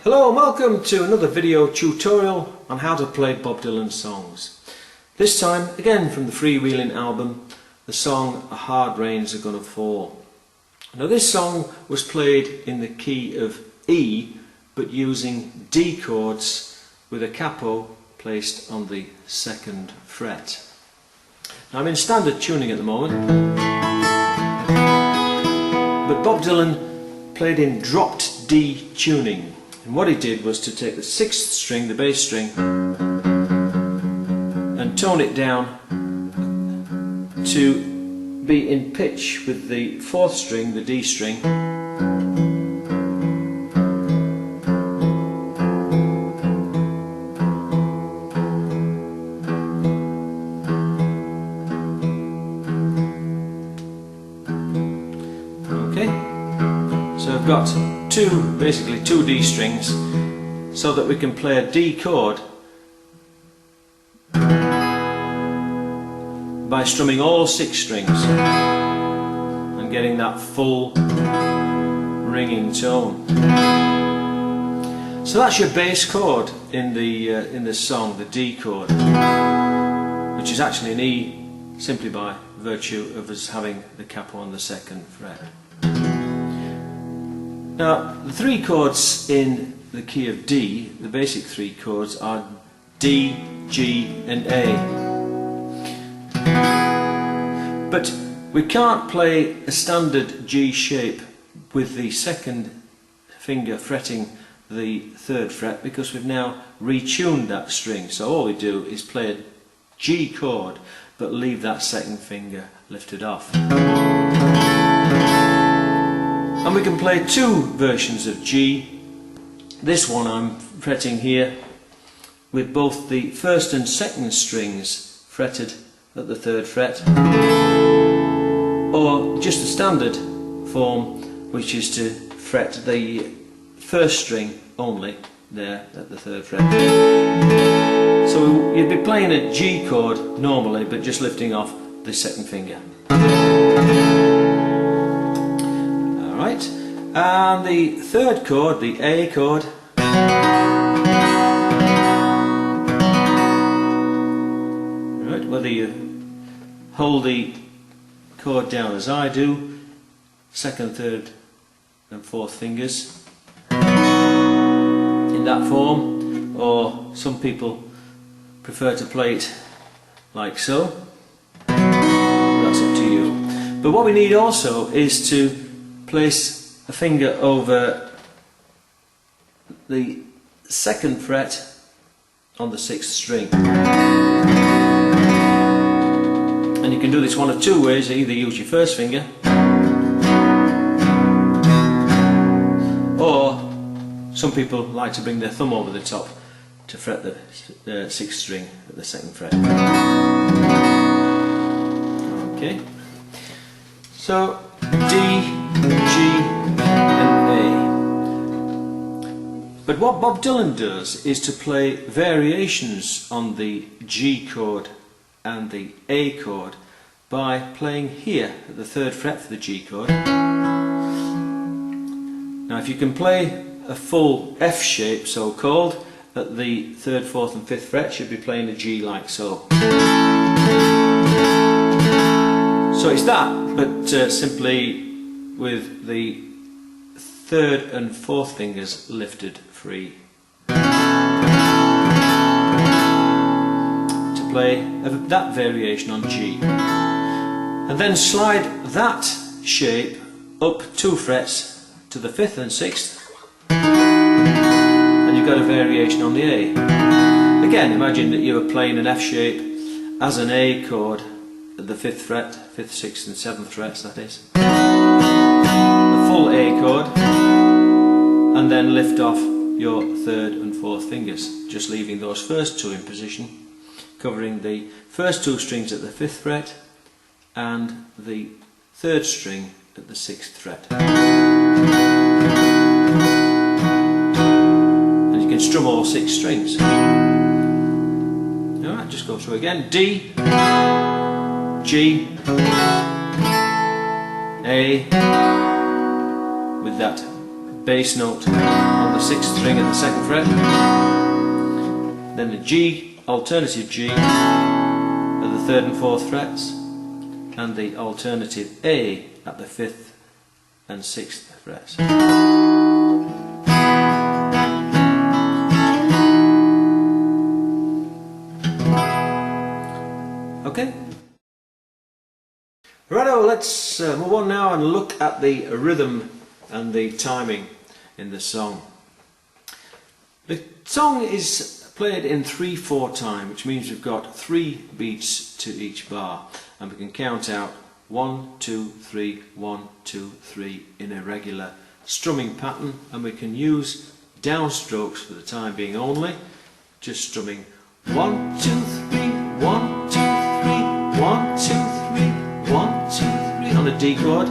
Hello and welcome to another video tutorial on how to play Bob Dylan songs. This time again from the Freewheelin album, the song A Hard Rain's Gonna Fall. Now this song was played in the key of E but using D chords with a capo placed on the 2nd fret. Now I'm in standard tuning at the moment, but Bob Dylan played in dropped D tuning. And what he did was to take the 6th string, the bass string, and tone it down to be in pitch with the 4th string, the D string, okay, so I've got basically two D strings, so that we can play a D chord by strumming all 6 strings and getting that full ringing tone. So that's your bass chord in the song, the D chord, which is actually an E simply by virtue of us having the capo on the 2nd fret. Now, the 3 chords in the key of D, the basic 3 chords, are D, G and A. But we can't play a standard G shape with the 2nd finger fretting the 3rd fret, because we've now retuned that string. So all we do is play a G chord but leave that 2nd finger lifted off. And we can play 2 versions of G. This one I'm fretting here with both the 1st and 2nd strings fretted at the 3rd fret, or just the standard form, which is to fret the 1st string only there at the 3rd fret. So you'd be playing a G chord normally, but just lifting off the 2nd finger. Right, and the 3rd chord, the A chord, right, whether you hold the chord down as I do, 2nd, 3rd and 4th fingers in that form, or some people prefer to play it like so, that's up to you. But what we need also is to place a finger over the 2nd fret on the 6th string. And you can do this one of 2 ways. Either use your 1st finger, or some people like to bring their thumb over the top to fret the 6th string at the 2nd fret. Okay, so D, G and A. But what Bob Dylan does is to play variations on the G chord and the A chord by playing here at the 3rd fret for the G chord. Now if you can play a full F shape, so called, at the 3rd, 4th and 5th fret, you'd be playing a G like so. So it's that, but simply with the 3rd and 4th fingers lifted free. To play that variation on G. And then slide that shape up 2 frets to the 5th and 6th, and you've got a variation on the A. Again, imagine that you were playing an F shape as an A chord at the 5th fret, 5th, 6th and 7th frets, that is. The full A chord, and then lift off your 3rd and 4th fingers, just leaving those first 2 in position, covering the first 2 strings at the 5th fret and the 3rd string at the 6th fret. And you can strum all 6 strings. Alright, just go through again. D, G, A, with that bass note on the 6th string at the 2nd fret, then the G, alternative G at the 3rd and 4th frets, and the alternative A at the 5th and 6th frets. Okay. Righto, let's move on now and look at the rhythm and the timing in the song. The song is played in 3/4 time, which means we've got 3 beats to each bar, and we can count out 1, 2, 3, 1, 2, 3 in a regular strumming pattern, and we can use downstrokes for the time being only, just strumming 1, 2, 3, 1, 2, 3, 1, 2, 3, 1, 2, 3 on a D chord,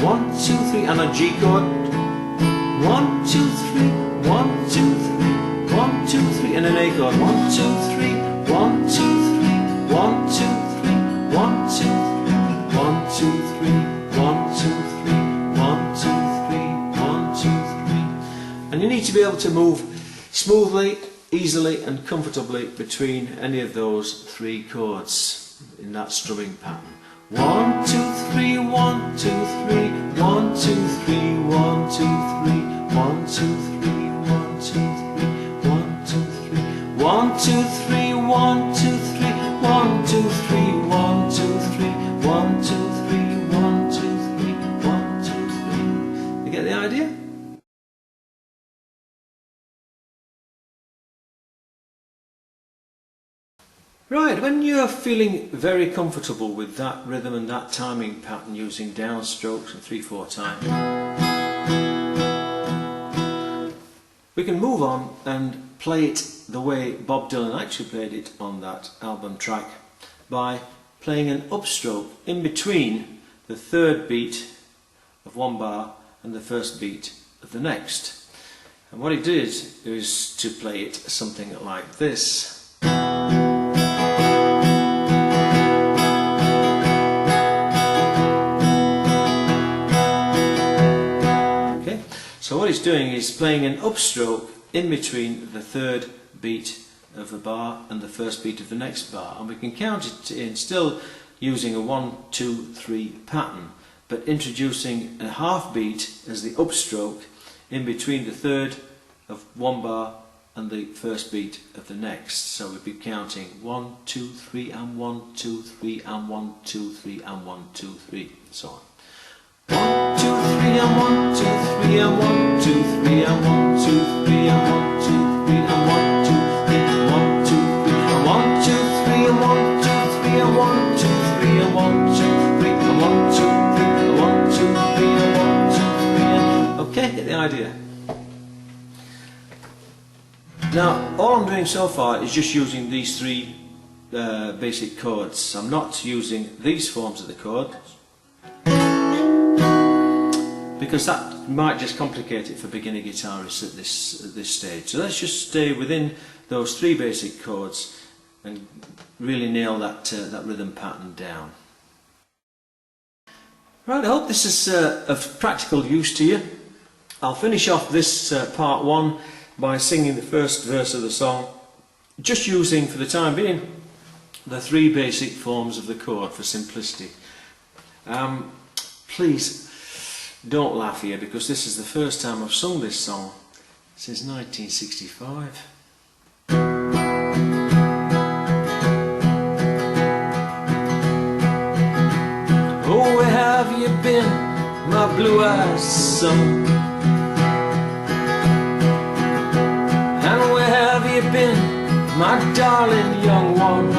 1, 2, 3 and a G chord, 1, 2, 3, 1, 2, 3, 1, 2, 3 and an A chord, 1, 2, 3, 1, 2, 3, 1, 2, 3, 1, 2, 3, 1, 2, 3, 1, 2, 3, 1, 2, 3, 1, 2, 3. And you need to be able to move smoothly, easily and comfortably between any of those 3 chords in that strumming pattern. 1, 2, 3, 1, 2, 3, 1, 2, 3, 1, 2, 3, 1, 2, 3, 1, 2, 3, 1, 2, 3, 1, 2, 3, 1, 2, 3, 1, 2, 3, 1, 2, 3, 1, 2, 3, 1, 2, 3, 1, 2, 3. You get the idea? Right, when you're feeling very comfortable with that rhythm and that timing pattern using downstrokes and 3/4 time, we can move on and play it the way Bob Dylan actually played it on that album track, by playing an upstroke in between the 3rd beat of one bar and the 1st beat of the next. And what he did is to play it something like this. So what he's doing is playing an upstroke in between the 3rd beat of a bar and the 1st beat of the next bar, and we can count it in still using a 1, 2, 3 pattern, but introducing a half beat as the upstroke in between the 3rd of one bar and the 1st beat of the next. So we'd be counting 1, 2, 3 and 1, 2, 3 and 1, 2, 3 and 1, 2, 3 and so on. 1, 2, 3 and 1, 2, 3 and 1, 2, 3 and 1, 2, 3 and 1, 2, 3 and 1, 2, 3 and 1, 2, 3 and 1, 2, 3 and 1, 2, 3 and 1, 2, 3 and 1, 2, 3 and 1, 2, 3 and 1, 2, 3 and 1, 2, 3 and... Okay, get the idea. Now, all I'm doing so far is just using these 3 basic chords. I'm not using these forms of the chord, because that might just complicate it for beginner guitarists at this stage. So let's just stay within those 3 basic chords and really nail that rhythm pattern down. Right, I hope this is of practical use to you. I'll finish off this part 1 by singing the first verse of the song, just using for the time being the 3 basic forms of the chord for simplicity. Please don't laugh here, because this is the first time I've sung this song since 1965. Oh, where have you been, my blue-eyed son? And where have you been, my darling young one?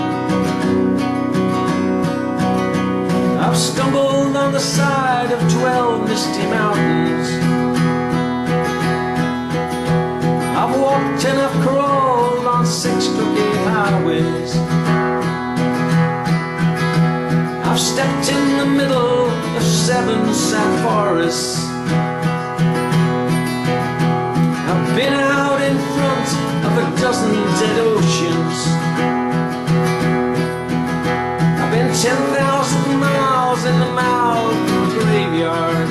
I've stumbled on the side of 12 misty mountains. I've walked and I've crawled on 6 crooked highways. I've stepped in the middle of 7 sad forests. I've been out in front of a dozen dead oceans. I've been 10,000 miles in the mouth of a graveyard.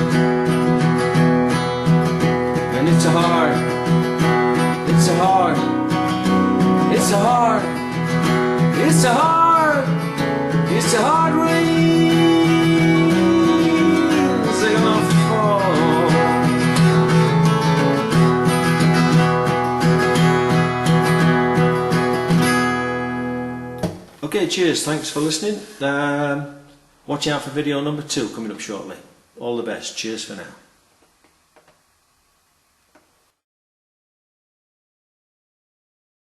And it's a hard, it's a hard, it's a hard, it's a hard, it's a hard rains are gonna fall. Okay, cheers, thanks for listening. Watch out for video number 2 coming up shortly. All the best, cheers for now.